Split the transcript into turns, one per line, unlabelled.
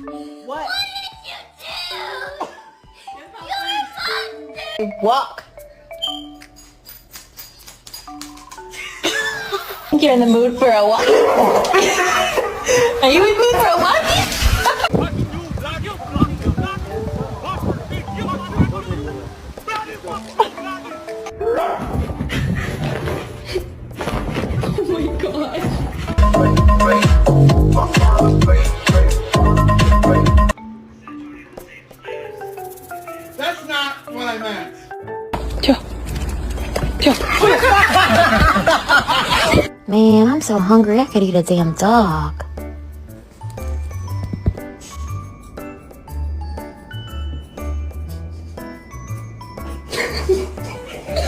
What?
What did you do? You're
Walk.
I think you're in the mood for a walk. Are you in the mood for a walk? Oh my god.
That's not what I meant.
Man, I'm so hungry I could eat a damn dog.